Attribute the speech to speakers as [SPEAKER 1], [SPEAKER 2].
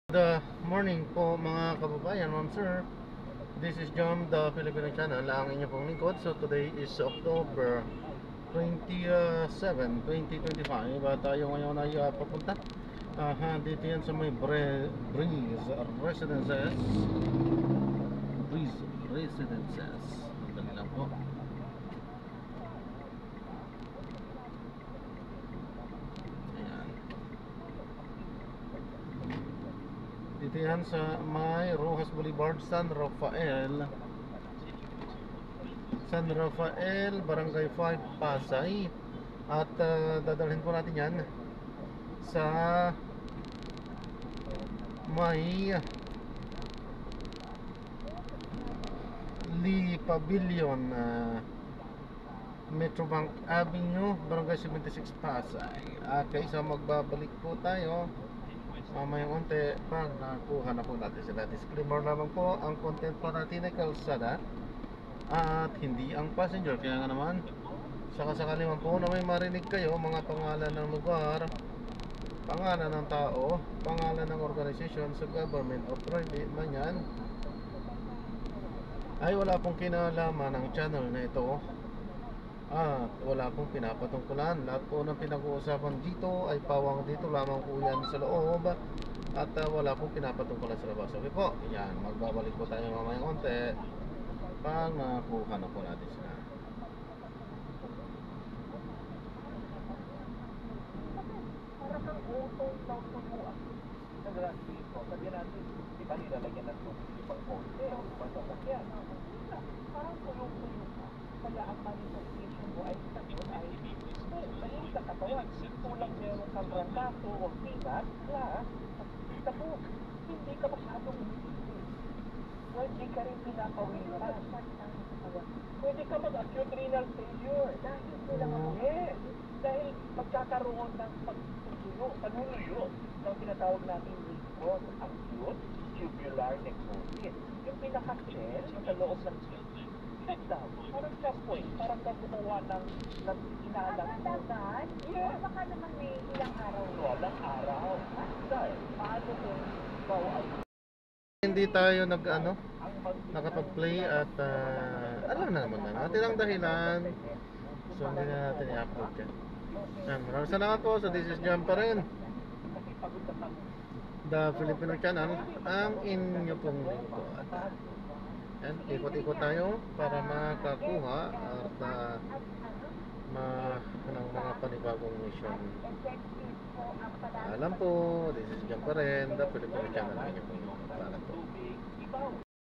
[SPEAKER 1] The morning po mga kababayan, ma'am sir. This is John, the Filipino channel, ang inyo pong lingkod. So today is October 27, 2025. Tayo ngayon ay papunta dito yan sa may Breeze Residences. Breeze Residences. Madali lang po. Dito yan sa may Rojas Boulevard, San Rafael, Barangay 5, Pasay. At dadalhin po natin yan sa may Lee Pavilion, Metrobank Avenue, Barangay 76, Pasay. Okay, so magbabalik po tayo mamayang onte pag nakuha na po natin sila. Disclaimer lamang po, ang content po natin ay kalsada at hindi ang passenger. Kaya nga naman, sakasakali man po na may marinig kayo mga pangalan ng lugar, pangalan ng tao, pangalan ng organisasyon sa government o private man yan, ay wala pong kinalaman ng channel na ito at wala pong pinapatungkulan. Lahat po ng pinag-uusapan dito ay pawang dito lamang po yan sa loob at wala pong pinapatungkulan sa labas. Okay po, yan, magbabalik po tayo mamayang konti pag nakuha na po natin sila.
[SPEAKER 2] Para kang utong ng tubuan sa grass dito. Sabi natin, di ba nilalagyan ng tubig ibang konti o ibang sasakyan? Parang tulong-tulong ka. Kaya ang manifestation mo ay sagot ay mahilig sa katawan. Kulang meron kang rangkaso o tigas, plus, tapos, hindi ka masyadong pwede ka rin pinakawilan. Pwede ka mag-acute renal failure. Dahil kulang ang dahil magkakaroon ng panunuyo ng tinatawag natin recon, acute tubular necrosis. Yung pinaka-shell sa loob ng check down. Parang checkpoint. Parang ka gumawa ng inalang.
[SPEAKER 3] Dapat?
[SPEAKER 2] Yes.
[SPEAKER 3] Baka naman may ilang araw.
[SPEAKER 2] Walang araw. Dahil paano kung bawal
[SPEAKER 1] Hindi tayo nakapag-play at alam na naman natin ang dahilan. So hindi na natin i-upload yan. Maraming salamat po. So this is John pa rin, the Filipino channel, ang inyo pong lingkod. Yan, ikot-ikot tayo para makakuha at ng mga panibagong mission. Alam po, this is John pa rin, the Filipino channel, ang inyo pong lingkod.